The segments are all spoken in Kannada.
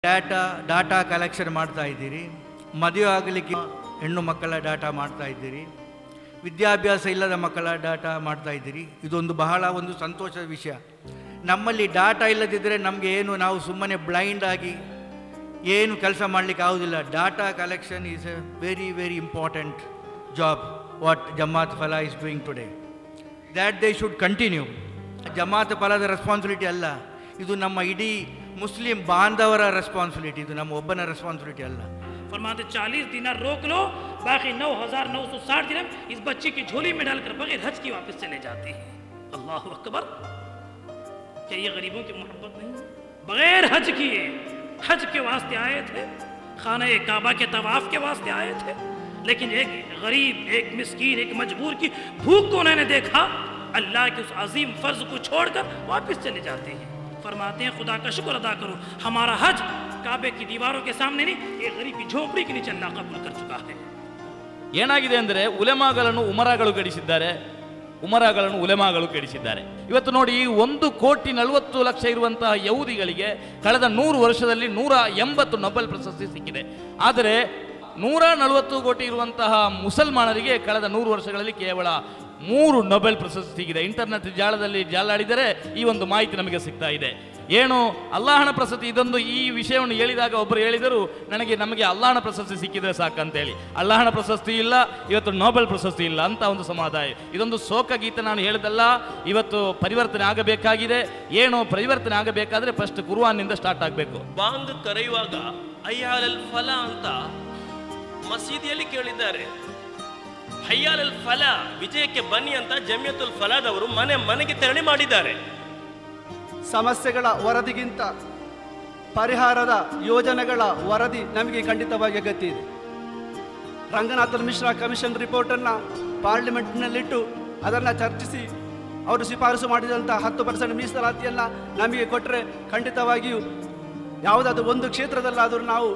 ಡಾಟಾ ಕಲೆಕ್ಷನ್ ಮಾಡ್ತಾ ಇದ್ದೀರಿ, ಮದುವೆ ಆಗಲಿಕ್ಕೆ ಹೆಣ್ಣು ಮಕ್ಕಳ ಡಾಟಾ ಮಾಡ್ತಾ ಇದ್ದೀರಿ, ವಿದ್ಯಾಭ್ಯಾಸ ಇಲ್ಲದ ಮಕ್ಕಳ ಡಾಟಾ ಮಾಡ್ತಾ ಇದ್ದೀರಿ. ಇದೊಂದು ಬಹಳ ಒಂದು ಸಂತೋಷದ ವಿಷಯ. ನಮ್ಮಲ್ಲಿ ಡಾಟಾ ಇಲ್ಲದಿದ್ದರೆ ನಮಗೆ ಏನು, ನಾವು ಸುಮ್ಮನೆ ಬ್ಲೈಂಡ್ ಆಗಿ ಏನು ಕೆಲಸ ಮಾಡಲಿಕ್ಕೆ ಆಗೋದಿಲ್ಲ. Data collection is a very very important job what Jamaat Falah is doing today. That they should continue. Jamaat ಫಲಾದ ರೆಸ್ಪಾನ್ಸಿಬಿಲಿಟಿ ಅಲ್ಲ, ಇದು ನಮ್ಮ ಇಡೀ ಮುಸ್ಲಿಂ ಬಾಂಧವರ ರೆಸ್ಪಾನ್ಸಿಬಿಲಿಟಿ, ಇದು ನಮ್ಮ ಒಬ್ಬನ ರೆಸ್ಪಾನ್ಸಿಬಿಲಿಟಿ ಅಲ್ಲ. फरमाते 40 दिनार रोक लो, बाकी 9,960 दिरहम इस बच्ची की झोली में डालकर बगैर हज की वापस चले जाती है. अल्लाह अकबर. क्या ये गरीबों की मोहब्बत नहीं? बगैर हज किए, हज के वास्ते आए थे, खाना काबा के तवाफ के वास्ते आए थे, लेकिन एक गरीब, एक मिस्कीन, एक मजबूर की भूख को उन्होंने देखा, अल्लाह के उस अजीम फर्ज को छोड़कर वापस चले जाते हैं. फरमाते हैं खुदा का शुक्र अदा करो, हमारा हज काबे की दीवारों के सामने नहीं, एक गरीब की झोपड़ी के नीचे अल्लाह कबूल कर चुका है. ಏನಾಗಿದೆ ಅಂದರೆ ಉಲೆಮಾಗಳನ್ನು ಉಮರಾಗಳು ಕೆಡಿಸಿದ್ದಾರೆ, ಉಮರಾಗಳನ್ನು ಉಲೆಮಾಗಳು ಕೆಡಿಸಿದ್ದಾರೆ. ಇವತ್ತು ನೋಡಿ, 1,40,40,00,000 ಇರುವಂತಹ ಯಹೂದಿಗಳಿಗೆ ಕಳೆದ 100 ವರ್ಷದಲ್ಲಿ 180 ನೊಬೆಲ್ ಪ್ರಶಸ್ತಿ ಸಿಕ್ಕಿದೆ. ಆದರೆ 140 ಕೋಟಿ ಇರುವಂತಹ ಮುಸಲ್ಮಾನರಿಗೆ ಕಳೆದ 100 ವರ್ಷಗಳಲ್ಲಿ ಕೇವಲ 3 ನೊಬೆಲ್ ಪ್ರಶಸ್ತಿ ಸಿಕ್ಕಿದೆ. ಇಂಟರ್ನೆಟ್ ಜಾಲದಲ್ಲಿ ಜಾಲಾಡಿದರೆ ಈ ಒಂದು ಮಾಹಿತಿ ನಮಗೆ ಸಿಗ್ತಾ ಇದೆ. ಏನು ಅಲ್ಲಾಹನ ಪ್ರಶಸ್ತಿ, ಇದೊಂದು ಈ ವಿಷಯವನ್ನು ಹೇಳಿದಾಗ ಒಬ್ಬರು ಹೇಳಿದರು, ನಮಗೆ ಅಲ್ಲಾಹನ ಪ್ರಶಸ್ತಿ ಸಿಕ್ಕಿದ್ರೆ ಸಾಕಂತೇಳಿ. ಅಲ್ಲಾಹನ ಪ್ರಶಸ್ತಿ ಇಲ್ಲ, ಇವತ್ತು ನೊಬೆಲ್ ಪ್ರಶಸ್ತಿ ಇಲ್ಲ ಅಂತ ಒಂದು ಸಮುದಾಯ. ಇದೊಂದು ಶೋಕ ಗೀತೆ ನಾನು ಹೇಳಿದಲ್ಲ. ಇವತ್ತು ಪರಿವರ್ತನೆ ಆಗಬೇಕಾಗಿದೆ. ಏನು ಪರಿವರ್ತನೆ ಆಗಬೇಕಾದ್ರೆ ಫಸ್ಟ್ ಕುರ್ಆನ್ನಿಂದ ಸ್ಟಾರ್ಟ್ ಆಗಬೇಕು. ಬಾಂಗ್ ಕರೆಯುವಾಗ ಹಯ್ಯಾಲಲ್ ಫಲ ಅಂತ ಮಸೀದಿಯಲ್ಲಿ ಕೇಳಿದ್ದಾರೆ. ಹಯ್ಯಾಲಲ್ ಫಲ, ವಿಜಯಕ್ಕೆ ಬನ್ನಿ ಅಂತ ಜಮಿಯತುಲ್ ಫಲಾದವರು ಮನೆಗೆ ತೆರಳಿ ಮಾಡಿದ್ದಾರೆ. ಸಮಸ್ಯೆಗಳ ವರದಿಗಿಂತ ಪರಿಹಾರದ ಯೋಜನೆಗಳ ವರದಿ ನಮಗೆ ಖಂಡಿತವಾಗಿ ಅಗತ್ಯ ಇದೆ. ರಂಗನಾಥನ್ ಮಿಶ್ರಾ ಕಮಿಷನ್ ರಿಪೋರ್ಟನ್ನು ಪಾರ್ಲಿಮೆಂಟ್ನಲ್ಲಿಟ್ಟು ಅದನ್ನು ಚರ್ಚಿಸಿ ಅವರು ಶಿಫಾರಸು ಮಾಡಿದಂಥ 10% ಮೀಸಲಾತಿಯನ್ನು ನಮಗೆ ಕೊಟ್ಟರೆ ಖಂಡಿತವಾಗಿಯೂ ಯಾವುದಾದ್ರೂ ಒಂದು ಕ್ಷೇತ್ರದಲ್ಲಾದರೂ ನಾವು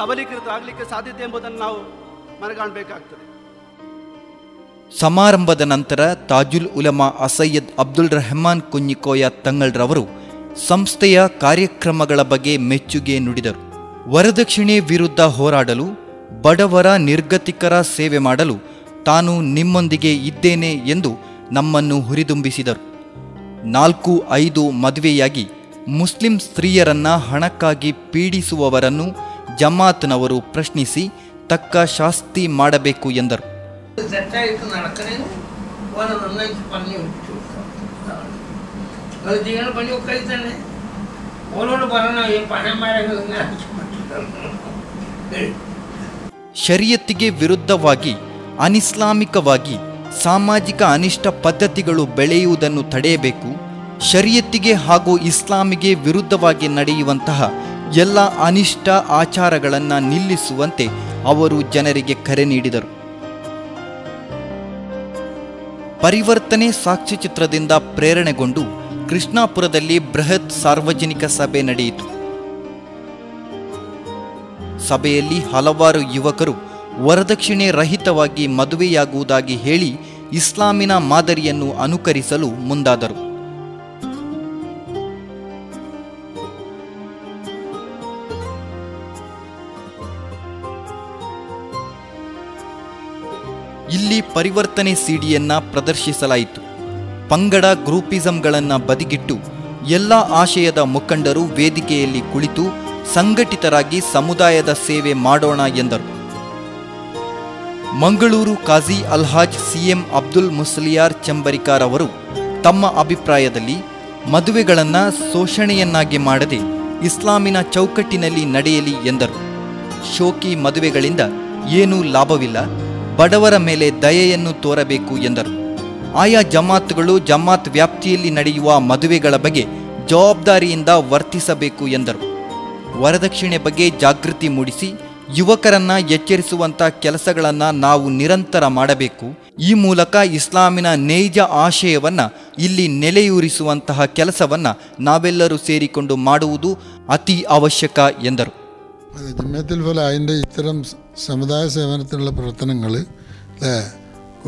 ಸಬಲೀಕೃತ ಆಗಲಿಕ್ಕೆ ಸಾಧ್ಯತೆ ಎಂಬುದನ್ನು ನಾವು ಮನಗಾಣಬೇಕಾಗ್ತದೆ. ಸಮಾರಂಭದ ನಂತರ ತಾಜುಲ್ ಉಲಮಾ ಅಸಯ್ಯದ್ ಅಬ್ದುಲ್ ರೆಹಮಾನ್ ಕುഞ്ഞിಕೋಯ ತಂಗಳ್ರವರು ಸಂಸ್ಥೆಯ ಕಾರ್ಯಕ್ರಮಗಳ ಬಗ್ಗೆ ಮೆಚ್ಚುಗೆ ನುಡಿದರು. ವರದಕ್ಷಿಣೆ ವಿರುದ್ಧ ಹೋರಾಡಲು, ಬಡವರ ನಿರ್ಗತಿಕರ ಸೇವೆ ಮಾಡಲು ತಾನು ನಿಮ್ಮೊಂದಿಗೆ ಇದ್ದೇನೆ ಎಂದು ನಮ್ಮನ್ನು ಹುರಿದುಂಬಿಸಿದರು. 4-5 ಮದುವೆಯಾಗಿ ಮುಸ್ಲಿಂ ಸ್ತ್ರೀಯರನ್ನ ಹಣಕ್ಕಾಗಿ ಪೀಡಿಸುವವರನ್ನು ಜಮಾತ್ನವರು ಪ್ರಶ್ನಿಸಿ ತಕ್ಕ ಶಾಸ್ತಿ ಮಾಡಬೇಕು ಎಂದರು. തെറ്റായിട്ട് നടക്കണേന്ന് ഓനെ നന്നായിട്ട് പറഞ്ഞു കൊടുത്തു. അത് നിങ്ങൾ പണിയൊക്കെ തന്നെ ഓനോട് പറഞ്ഞ ഈ പണന്മാരൊക്കെ ಶರಿಯತ್ತಿಗೆ ವಿರುದ್ಧವಾಗಿ ಅನಿಸ್ಲಾಮಿಕವಾಗಿ ಸಾಮಾಜಿಕ ಅನಿಷ್ಟ ಪದ್ಧತಿಗಳು ಬೆಳೆಯುವುದನ್ನು ತಡೆಯಬೇಕು. ಶರಿಯತ್ತಿಗೆ ಹಾಗೂ ಇಸ್ಲಾಮಿಗೆ ವಿರುದ್ಧವಾಗಿ ನಡೆಯುವಂತಹ ಎಲ್ಲ ಅನಿಷ್ಟ ಆಚಾರಗಳನ್ನು ನಿಲ್ಲಿಸುವಂತೆ ಅವರು ಜನರಿಗೆ ಕರೆ ನೀಡಿದರು. ಪರಿವರ್ತನೆ ಸಾಕ್ಷ್ಯಚಿತ್ರದಿಂದ ಪ್ರೇರಣೆಗೊಂಡು ಕೃಷ್ಣಾಪುರದಲ್ಲಿ ಬೃಹತ್ ಸಾರ್ವಜನಿಕ ಸಭೆ ನಡೆಯಿತು. ಸಭೆಯಲ್ಲಿ ಹಲವಾರು ಯುವಕರು ವರದಕ್ಷಿಣೆ ರಹಿತವಾಗಿ ಮದುವೆಯಾಗುವುದಾಗಿ ಹೇಳಿ ಇಸ್ಲಾಮಿನ ಮಾದರಿಯನ್ನು ಅನುಕರಿಸಲು ಮುಂದಾದರು. ಇಲ್ಲಿ ಪರಿವರ್ತನೆ ಸಿಡಿಯನ್ನ ಪ್ರದರ್ಶಿಸಲಾಯಿತು. ಪಂಗಡ ಗ್ರೂಪಿಸಂಗಳನ್ನು ಬದಿಗಿಟ್ಟು ಎಲ್ಲ ಆಶಯದ ಮುಖಂಡರು ವೇದಿಕೆಯಲ್ಲಿ ಕುಳಿತು ಸಂಘಟಿತರಾಗಿ ಸಮುದಾಯದ ಸೇವೆ ಮಾಡೋಣ ಎಂದರು. ಮಂಗಳೂರು ಕಾಜಿ ಅಲ್ಹಾಜ್ ಸಿಎಂ ಅಬ್ದುಲ್ ಮುಸ್ಲಿಯಾರ್ ಚಂಬರಿಕಾರ್ ಅವರು ತಮ್ಮ ಅಭಿಪ್ರಾಯದಲ್ಲಿ ಮದುವೆಗಳನ್ನು ಶೋಷಣೆಯನ್ನಾಗಿ ಮಾಡದೆ ಇಸ್ಲಾಮಿನ ಚೌಕಟ್ಟಿನಲ್ಲಿ ನಡೆಯಲಿ ಎಂದರು. ಶೋಕಿ ಮದುವೆಗಳಿಂದ ಏನೂ ಲಾಭವಿಲ್ಲ, ಬಡವರ ಮೇಲೆ ದಯೆಯನ್ನು ತೋರಬೇಕು ಎಂದರು. ಆಯಾ ಜಮಾತ್ಗಳು ಜಮಾತ್ ವ್ಯಾಪ್ತಿಯಲ್ಲಿ ನಡೆಯುವ ಮದುವೆಗಳ ಬಗ್ಗೆ ಜವಾಬ್ದಾರಿಯಿಂದ ವರ್ತಿಸಬೇಕು ಎಂದರು. ವರದಕ್ಷಿಣೆ ಬಗ್ಗೆ ಜಾಗೃತಿ ಮೂಡಿಸಿ ಯುವಕರನ್ನ ಎಚ್ಚರಿಸುವಂಥ ಕೆಲಸಗಳನ್ನು ನಾವು ನಿರಂತರ ಮಾಡಬೇಕು. ಈ ಮೂಲಕ ಇಸ್ಲಾಮಿನ ನೈಜ ಆಶಯವನ್ನು ಇಲ್ಲಿ ನೆಲೆಯೂರಿಸುವಂತಹ ಕೆಲಸವನ್ನು ನಾವೆಲ್ಲರೂ ಸೇರಿಕೊಂಡು ಮಾಡುವುದು ಅತಿ ಅವಶ್ಯಕ ಎಂದರು. ജമിയത്തുൽ ഫല അതിൻ്റെ ഇത്തരം സമുദായ സേവനത്തിനുള്ള പ്രവർത്തനങ്ങൾ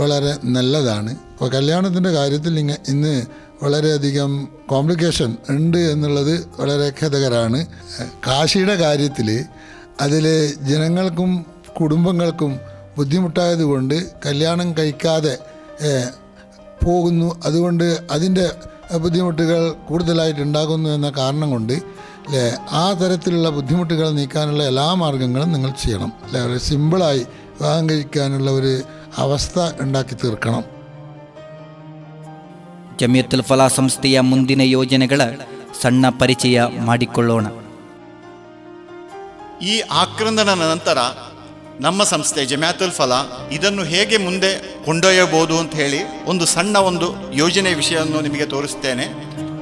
വളരെ നല്ലതാണ്. അപ്പോൾ കല്യാണത്തിൻ്റെ കാര്യത്തിൽ ഇന്ന് വളരെയധികം കോംപ്ലിക്കേഷൻ ഉണ്ട് എന്നുള്ളത് വളരെ ഖേദകരമാണ്. കാശിയുടെ കാര്യത്തിൽ അതിൽ ജനങ്ങൾക്കും കുടുംബങ്ങൾക്കും ബുദ്ധിമുട്ടായതുകൊണ്ട് കല്യാണം കഴിക്കാതെ പോകുന്നു. അതുകൊണ്ട് അതിൻ്റെ ബുദ്ധിമുട്ടുകൾ കൂടുതലായിട്ടുണ്ടാകുന്നു എന്ന കാരണം കൊണ്ട് അല്ലേ ആ തരത്തിലുള്ള ബുദ്ധിമുട്ടുകൾ നീക്കാനുള്ള എല്ലാ മാർഗങ്ങളും നിങ്ങൾ ചെയ്യണം. അല്ലേ ഒരു സിമ്പിളായി വിവാഹം കഴിക്കാനുള്ള ഒരു അവസ്ഥ ഉണ്ടാക്കി തീർക്കണം. ಜಮಿಯತುಲ್ ಫಲಾ ಸಂಸ್ಥೆಯ ಮುಂದಿನ ಯೋಜನೆಗಳ ಸಣ್ಣ ಪರಿಚಯ ಮಾಡಿಕೊಳ್ಳೋಣ. ಈ ಆಕ್ರಂದನ ನಂತರ ನಮ್ಮ ಸಂಸ್ಥೆ ಜಮಿಯತುಲ್ ಫಲಾ ಇದನ್ನು ಹೇಗೆ ಮುಂದೆ ಕೊಂಡೊಯ್ಯಬಹುದು ಅಂತ ಹೇಳಿ ಒಂದು ಸಣ್ಣ ಯೋಜನೆ ವಿಷಯವನ್ನು ನಿಮಗೆ ತೋರಿಸ್ತೇನೆ.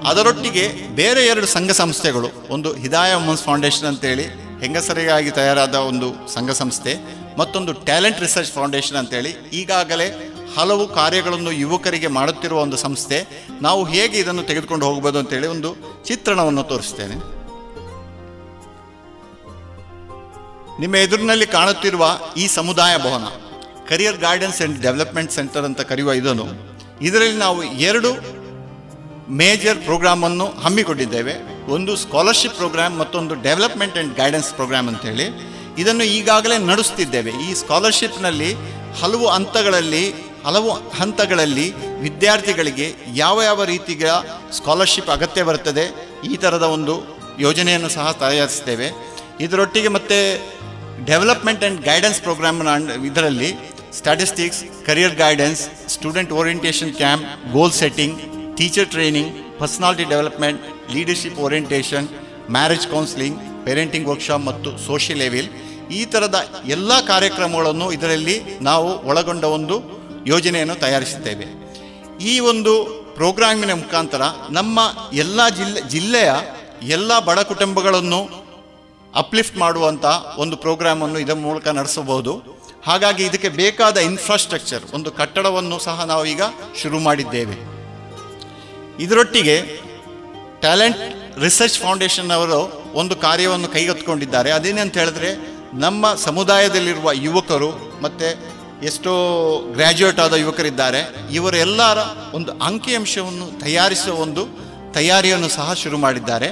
ಅದರೊಟ್ಟಿಗೆ ಬೇರೆ 2 ಸಂಘ ಸಂಸ್ಥೆಗಳು, ಒಂದು ಹಿದಾಯ ವುಮೆನ್ಸ್ ಫೌಂಡೇಶನ್ ಅಂತೇಳಿ ಹೆಂಗಸರಿಗಾಗಿ ತಯಾರಾದ ಒಂದು ಸಂಘ ಸಂಸ್ಥೆ, ಮತ್ತೊಂದು ಟ್ಯಾಲೆಂಟ್ ರಿಸರ್ಚ್ ಫೌಂಡೇಶನ್ ಅಂತೇಳಿ ಈಗಾಗಲೇ ಹಲವು ಕಾರ್ಯಗಳನ್ನು ಯುವಕರಿಗೆ ಮಾಡುತ್ತಿರುವ ಒಂದು ಸಂಸ್ಥೆ. ನಾವು ಹೇಗೆ ಇದನ್ನು ತೆಗೆದುಕೊಂಡು ಹೋಗಬಹುದು ಅಂತೇಳಿ ಒಂದು ಚಿತ್ರಣವನ್ನು ತೋರಿಸ್ತೇನೆ. ನಿಮ್ಮ ಎದುರಿನಲ್ಲಿ ಕಾಣುತ್ತಿರುವ ಈ ಸಮುದಾಯ ಭವನ career guidance and development centre ಅಂತ ಕರೆಯುವ ಇದರಲ್ಲಿ ನಾವು 2 ಮೇಜರ್ ಪ್ರೋಗ್ರಾಮನ್ನು ಹಮ್ಮಿಕೊಂಡಿದ್ದೇವೆ. ಒಂದು ಸ್ಕಾಲರ್ಶಿಪ್ ಪ್ರೋಗ್ರಾಮ್, ಮತ್ತೊಂದು ಡೆವಲಪ್ಮೆಂಟ್ ಆ್ಯಂಡ್ ಗೈಡೆನ್ಸ್ ಪ್ರೋಗ್ರಾಮ್ ಅಂತೇಳಿ. ಇದನ್ನು ಈಗಾಗಲೇ ನಡೆಸ್ತಿದ್ದೇವೆ. ಈ ಸ್ಕಾಲರ್ಶಿಪ್ನಲ್ಲಿ ಹಲವು ಹಂತಗಳಲ್ಲಿ ವಿದ್ಯಾರ್ಥಿಗಳಿಗೆ ಯಾವ ರೀತಿಯ ಸ್ಕಾಲರ್ಶಿಪ್ ಅಗತ್ಯ ಬರ್ತದೆ, ಈ ಥರದ ಒಂದು ಯೋಜನೆಯನ್ನು ಸಹ ತಯಾರಿಸ್ತೇವೆ. ಇದರೊಟ್ಟಿಗೆ ಮತ್ತೆ ಡೆವಲಪ್ಮೆಂಟ್ ಆ್ಯಂಡ್ ಗೈಡೆನ್ಸ್ ಪ್ರೋಗ್ರಾಮ್ನ ಇದರಲ್ಲಿ statistics, career guidance, student orientation camp, goal setting, teacher training, personality development, leadership orientation, marriage counselling, parenting workshop ಮತ್ತು ಸೋಷಿಯಲ್ ಲೆವೆಲ್, ಈ ಥರದ ಎಲ್ಲ ಕಾರ್ಯಕ್ರಮಗಳನ್ನು ಇದರಲ್ಲಿ ನಾವು ಒಳಗೊಂಡ ಒಂದು ಯೋಜನೆಯನ್ನು ತಯಾರಿಸುತ್ತೇವೆ. ಈ ಒಂದು ಪ್ರೋಗ್ರಾಮಿನ ಮುಖಾಂತರ ನಮ್ಮ ಎಲ್ಲ ಜಿಲ್ಲೆಯ ಎಲ್ಲ ಬಡ ಕುಟುಂಬಗಳನ್ನು ಅಪ್ಲಿಫ್ಟ್ ಮಾಡುವಂಥ ಒಂದು ಪ್ರೋಗ್ರಾಮನ್ನು ಇದರ ಮೂಲಕ ನಡೆಸಬಹುದು. ಹಾಗಾಗಿ ಇದಕ್ಕೆ ಬೇಕಾದ ಇನ್ಫ್ರಾಸ್ಟ್ರಕ್ಚರ್, ಒಂದು ಕಟ್ಟಡವನ್ನು ಸಹ ನಾವು ಈಗ ಶುರು ಮಾಡಿದ್ದೇವೆ. ಇದರೊಟ್ಟಿಗೆ ಟ್ಯಾಲೆಂಟ್ ರಿಸರ್ಚ್ ಫೌಂಡೇಶನ್ ಅವರು ಒಂದು ಕಾರ್ಯವನ್ನು ಕೈಗೆತ್ತಿಕೊಂಡಿದ್ದಾರೆ. ಅದೇನಂತ ಹೇಳಿದ್ರೆ, ನಮ್ಮ ಸಮುದಾಯದಲ್ಲಿರುವ ಯುವಕರು ಮತ್ತು ಎಷ್ಟೋ ಗ್ರ್ಯಾಜುಯೇಟ್ ಆದ ಯುವಕರಿದ್ದಾರೆ, ಇವರೆಲ್ಲರ ಒಂದು ಅಂಕಿಅಂಶವನ್ನು ತಯಾರಿಸುವ ಒಂದು ತಯಾರಿಯನ್ನು ಸಹ ಶುರು ಮಾಡಿದ್ದಾರೆ.